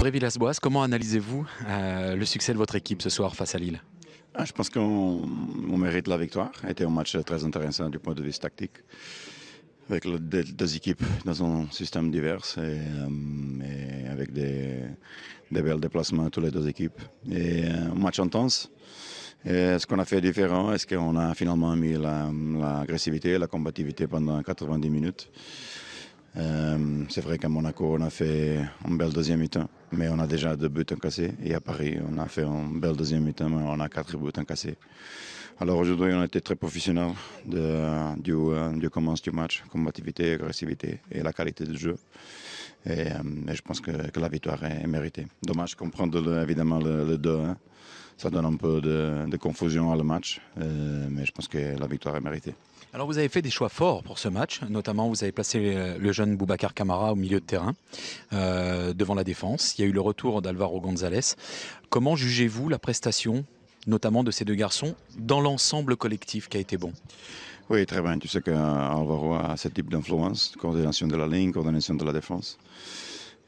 André Villas-Boas, comment analysez-vous le succès de votre équipe ce soir face à Lille? Je pense qu'on mérite la victoire. C'était un match très intéressant du point de vue tactique, avec deux équipes dans un système divers et avec des belles déplacements tous les deux équipes. Et un match intense. Et ce qu'on a fait différent, est-ce qu'on a finalement mis l'agressivité et la combativité pendant 90 minutes. C'est vrai qu'à Monaco, on a fait un bel deuxième mi-temps, mais on a déjà 2 buts encaissés. Et à Paris, on a fait un bel deuxième mi-temps, mais on a 4 buts encaissés. Alors aujourd'hui, on a été très professionnels du commence du match, combativité, agressivité et la qualité du jeu. Et je pense que la victoire est méritée. Dommage qu'on prenne évidemment le 2-1. Ça donne un peu de confusion à le match, mais je pense que la victoire est méritée. Alors vous avez fait des choix forts pour ce match, notamment vous avez placé le jeune Boubacar Kamara au milieu de terrain, devant la défense. Il y a eu le retour d'Álvaro González. Comment jugez-vous la prestation, notamment de ces deux garçons, dans l'ensemble collectif qui a été bon? Oui, très bien. Tu sais qu'Álvaro a ce type d'influence, coordination de la ligne, coordination de la défense.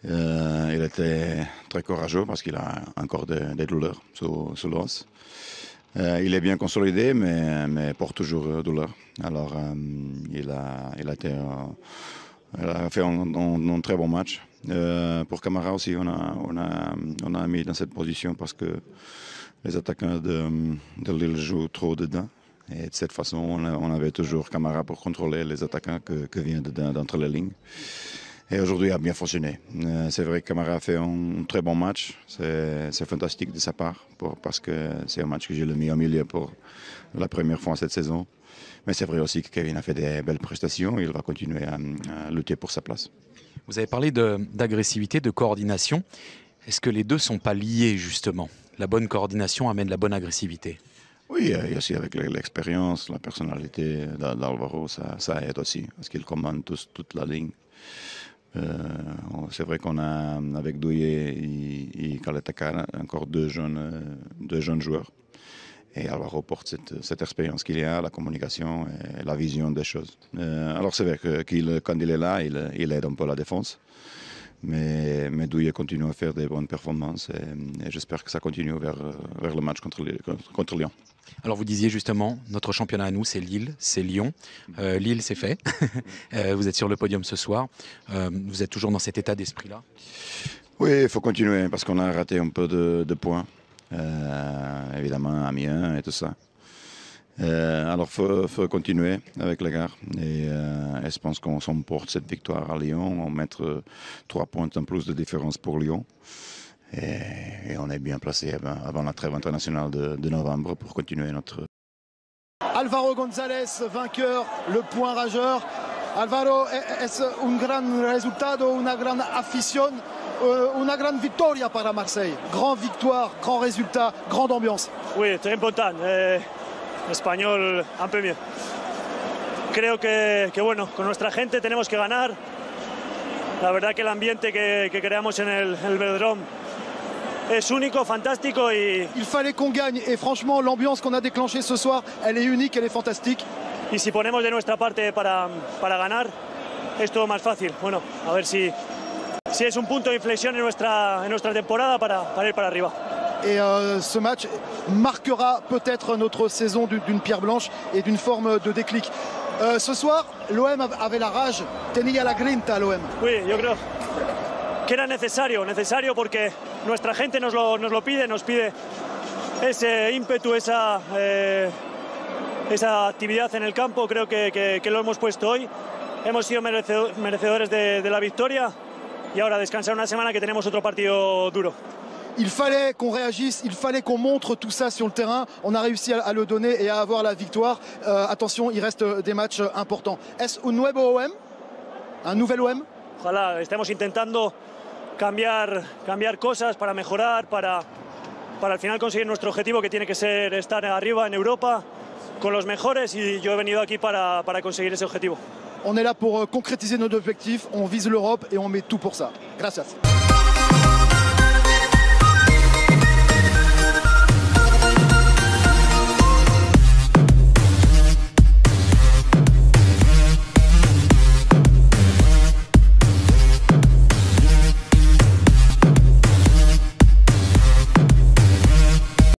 Il était très courageux parce qu'il a encore des douleurs sous l'os. Il est bien consolidé, mais porte toujours douleur. Alors, il a fait un très bon match. Pour Kamara aussi, on a mis dans cette position parce que les attaquants de Lille jouent trop dedans. Et de cette façon, on avait toujours Kamara pour contrôler les attaquants que vient d'entre les lignes. Et aujourd'hui, il a bien fonctionné. C'est vrai que Kamara a fait un très bon match. C'est fantastique de sa part, parce que c'est un match que j'ai mis au milieu pour la première fois cette saison. Mais c'est vrai aussi que Kevin a fait des belles prestations. Il va continuer à lutter pour sa place. Vous avez parlé d'agressivité, de coordination. Est-ce que les deux ne sont pas liés, justement? La bonne coordination amène la bonne agressivité. Oui, et aussi avec l'expérience, la personnalité d'Álvaro, ça aide aussi, parce qu'il commande toute la ligne. C'est vrai qu'on a, avec Douillet et Caleta encore deux jeunes joueurs. Et Álvaro porte cette expérience qu'il y a, la communication et la vision des choses. Alors c'est vrai que quand il est là, il aide un peu la défense. Mais Douillet continue à faire des bonnes performances et j'espère que ça continue vers le match contre Lyon. Alors vous disiez justement, notre championnat à nous, c'est Lille, c'est Lyon. Lille, c'est fait. Vous êtes sur le podium ce soir. Vous êtes toujours dans cet état d'esprit-là? Oui, il faut continuer parce qu'on a raté un peu de points. Évidemment, Amiens et tout ça. Alors, il faut continuer avec les gars. Et je pense qu'on s'emporte cette victoire à Lyon. On met 3 points en plus de différence pour Lyon. Et on est bien placé avant la trêve internationale de novembre pour continuer notre... Álvaro González, vainqueur, le point rageur. Álvaro, es un gran resultado, una gran afición, una gran victoria para Marseille. Grande victoire, grand résultat, grande ambiance. Oui, très important. Español, un peu mieux. Creo que bueno, con nuestra gente tenemos que ganar. La verdad que el ambiente que creamos en el Velodrome es único, fantástico y... Il fallait qu'on gagne et franchement l'ambiance qu'on a déclenchée ce soir, elle est unique, elle est fantastique. Y si ponemos de nuestra parte para ganar, es todo más fácil. Bueno, a ver si es un punto de inflexión en nuestra temporada para ir para arriba. Et ce match marquera peut-être notre saison d'une pierre blanche et d'une forme de déclic. Ce soir, l'OM avait la rage, tenía la grinta l'OM. Oui, yo creo que era necesario porque nuestra gente nos lo pide, nos pide ese ímpetu, esa actividad en el campo. Creo que lo hemos puesto hoy. Hemos sido merecedores de la victoria y ahora descansar una semana que tenemos otro partido duro. Il fallait qu'on réagisse, il fallait qu'on montre tout ça sur le terrain. On a réussi à le donner et à avoir la victoire. Attention, il reste des matchs importants. ¿Es un nuevo OM? ¿Un nouvel OM? Ojalá estemos intentando cambiar cosas para mejorar, para al final conseguir nuestro objetivo, que tiene que ser estar arriba en Europa con los mejores, y yo he venido aquí para conseguir ese objetivo. On est là pour concrétiser notre objectif, on vise l'Europe et on met tout pour ça. Gracias.